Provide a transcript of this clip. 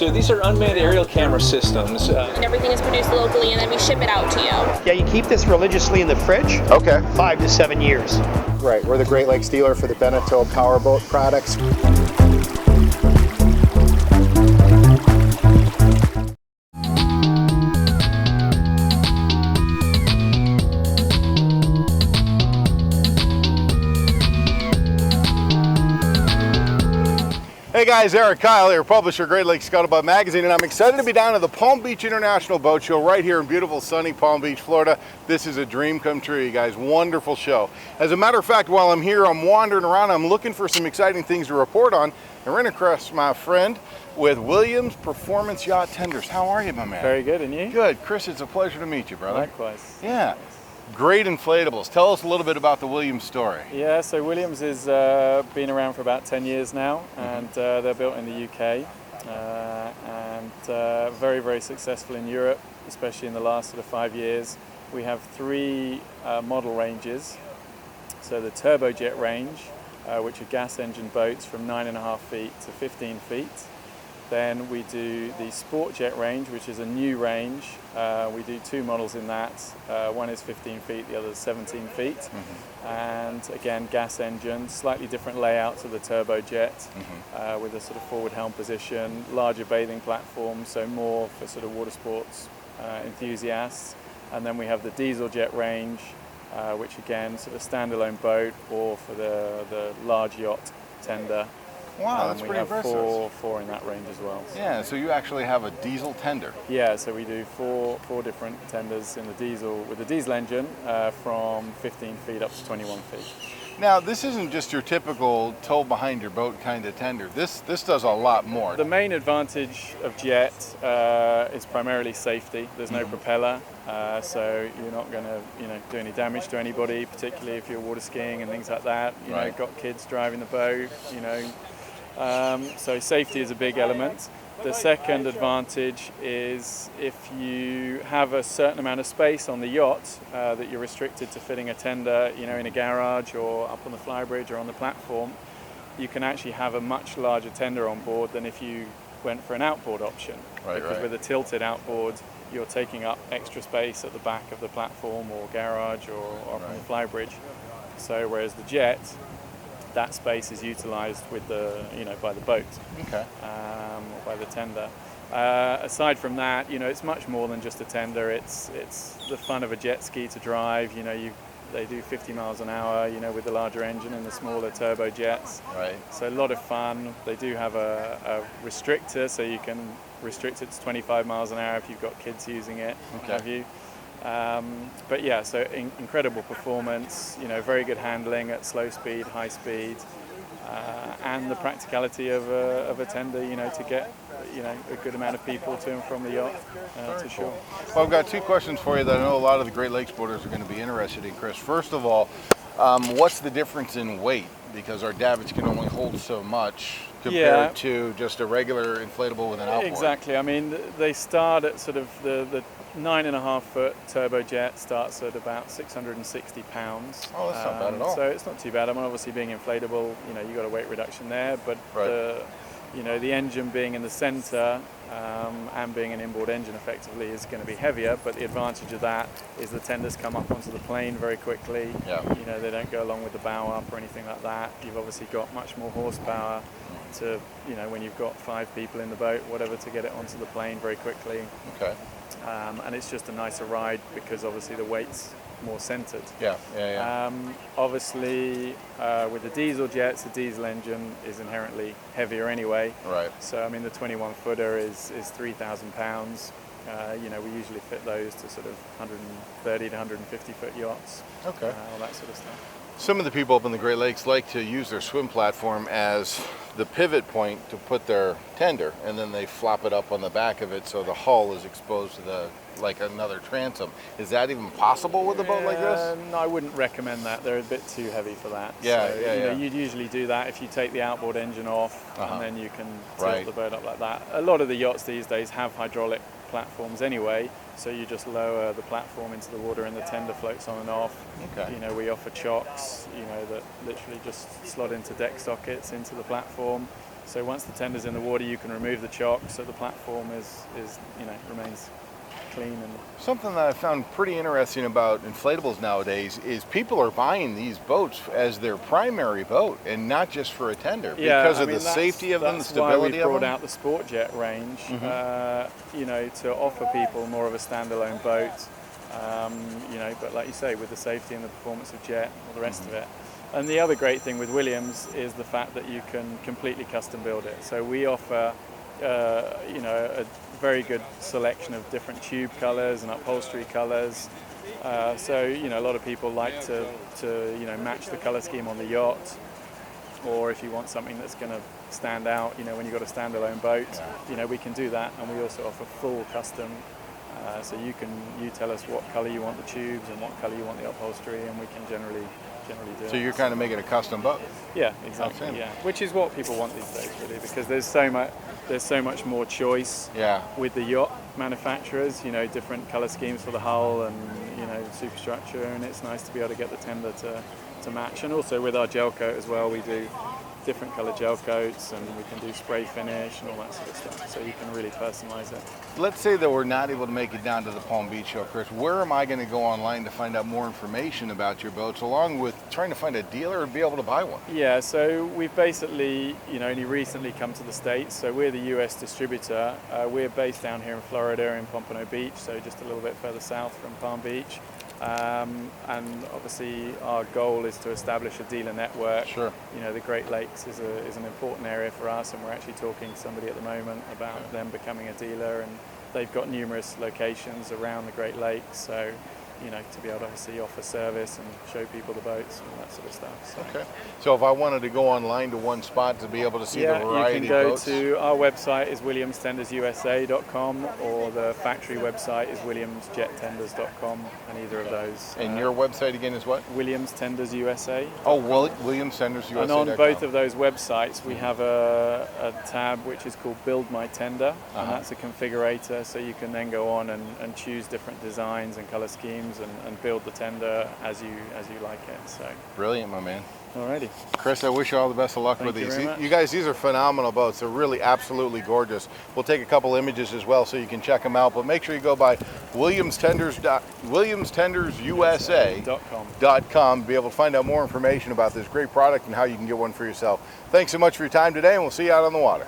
So these are unmanned aerial camera systems. And everything is produced locally, and then we ship it out to you. Yeah, you keep this religiously in the fridge. Okay. 5 to 7 years. Right, we're the Great Lakes dealer for the Beneteau powerboat products. Hey guys, Erik Kyle here, publisher, Great Lakes Scuttlebutt magazine, and I'm excited to be down at the Palm Beach International Boat Show right here in beautiful sunny Palm Beach, Florida. This is a dream come true, you guys. Wonderful show. As a matter of fact, while I'm here, I'm wandering around, I'm looking for some exciting things to report on, and ran across my friend with Williams Performance Yacht Tenders. How are you, my man? Very good, and you? Good. Chris, it's a pleasure to meet you, brother. Likewise. Yeah. Great inflatables. Tell us a little bit about the Williams story. Yeah, so Williams has been around for about 10 years now, and they're built in the UK, and very, very successful in Europe, especially in the last sort of 5 years. We have 3 model ranges. So the turbojet range, which are gas engine boats from 9.5 feet to 15 feet. Then we do the sport jet range, which is a new range. We do 2 models in that. One is 15 feet, the other is 17 feet. And again, gas engine, slightly different layout to the turbojet, with a sort of forward helm position, larger bathing platform, so more for sort of water sports enthusiasts. And then we have the diesel jet range, which again, sort of standalone boat, or for the large yacht tender. Wow, that's pretty impressive. We have four in that range as well. Yeah, so you actually have a diesel tender. Yeah, so we do four different tenders in the diesel with the diesel engine, from 15 feet up to 21 feet. Now, this isn't just your typical tow behind your boat kind of tender. This does a lot more. The main advantage of jet is primarily safety. There's no propeller, so you're not going to do any damage to anybody, particularly if you're water skiing and things like that. You know, got kids driving the boat. So safety is a big element. The second advantage is if you have a certain amount of space on the yacht that you're restricted to fitting a tender, in a garage or up on the flybridge or on the platform, you can actually have a much larger tender on board than if you went for an outboard option. Because with a tilted outboard, you're taking up extra space at the back of the platform or garage or up on the flybridge. So whereas the jet, that space is utilised with by the boat, or by the tender. Aside from that, it's much more than just a tender. It's the fun of a jet ski to drive. They do 50 miles an hour, with the larger engine and the smaller turbo jets. Right. So a lot of fun. They do have a restrictor, so you can restrict it to 25 miles an hour if you've got kids using it. What have you. But yeah, so incredible performance, very good handling at slow speed, high speed, and the practicality of a tender, to get, a good amount of people to and from the yacht to shore. Well, I've got 2 questions for you that I know a lot of the Great Lakes boaters are going to be interested in, Chris. First of all, what's the difference in weight? Because our davits can only hold so much compared to just a regular inflatable with an outboard. Exactly. I mean, they start at sort of the 9.5 foot turbojet starts at about 660 pounds. Oh, that's not bad at all. So it's not too bad. I mean, obviously being inflatable, you got a weight reduction there, but the engine being in the center and being an inboard engine effectively is going to be heavier, but the advantage of that is the tenders come up onto the plane very quickly. They don't go along with the bow up or anything like that. You've obviously got much more horsepower to, when you've got 5 people in the boat, whatever, to get it onto the plane very quickly. And it's just a nicer ride because obviously the weight's more centered. Obviously, with the diesel jets, the diesel engine is inherently heavier anyway. So I mean, the 21 footer is 3,000 pounds. We usually fit those to sort of 130 to 150 foot yachts. All that sort of stuff. Some of the people up in the Great Lakes like to use their swim platform as the pivot point to put their tender, and then they flop it up on the back of it so the hull is exposed to like another transom. Is that even possible with a boat like this? No, I wouldn't recommend that. They're a bit too heavy for that. You'd usually do that if you take the outboard engine off, and then you can tilt the boat up like that. A lot of the yachts these days have hydraulic platforms anyway, so you just lower the platform into the water and the tender floats on and off. We offer chocks, that literally just slot into deck sockets into the platform. So once the tender's in the water, you can remove the chock, so the platform is remains clean. And something that I found pretty interesting about inflatables nowadays is people are buying these boats as their primary boat and not just for a tender because of the safety of them, the stability of them. That's why we brought of them. out the Sport Jet range, to offer people more of a standalone boat. But like you say, with the safety and the performance of Jet, all the rest of it. And the other great thing with Williams is the fact that you can completely custom build it. So we offer, a very good selection of different tube colors and upholstery colors. A lot of people like to match the color scheme on the yacht, or if you want something that's going to stand out, when you've got a standalone boat, we can do that. And we also offer full custom. So you tell us what color you want the tubes and what color you want the upholstery, and we can generally do it. So you're kind of making a custom boat. Yeah, exactly. Yeah, which is what people want these days, really, because there's so much more choice. Yeah. With the yacht manufacturers, different color schemes for the hull and superstructure, and it's nice to be able to get the tender to match. And also with our gel coat as well, we do different color gel coats, and we can do spray finish and all that sort of stuff, so you can really personalize it. Let's say that we're not able to make it down to the Palm Beach show, Chris. Where am I going to go online to find out more information about your boats, along with trying to find a dealer and be able to buy one? Yeah, so we've basically only recently come to the States, so we're the US distributor. We're based down here in Florida in Pompano Beach, so just a little bit further south from Palm Beach. And obviously our goal is to establish a dealer network. Sure. The Great Lakes is an important area for us, and we're actually talking to somebody at the moment about them becoming a dealer, and they've got numerous locations around the Great Lakes, so to be able to obviously offer service and show people the boats and all that sort of stuff. So. Okay. So if I wanted to go online to one spot to be able to see the variety of boats? You can go to our website is williamstendersusa.com, or the factory website is williamsjettenders.com, and either of those. And your website again is what? Williams Tenders USA. Oh, Williams Tenders USA. And on both of those websites we have a tab which is called Build My Tender, and that's a configurator, so you can then go on and choose different designs and color schemes and build the tender as you like it. So brilliant, my man. Alrighty. Chris, I wish you all the best of luck with these. You guys, these are phenomenal boats. They're really absolutely gorgeous. We'll take a couple images as well so you can check them out, but make sure you go by williamstendersusa.com to be able to find out more information about this great product and how you can get one for yourself. Thanks so much for your time today, and we'll see you out on the water.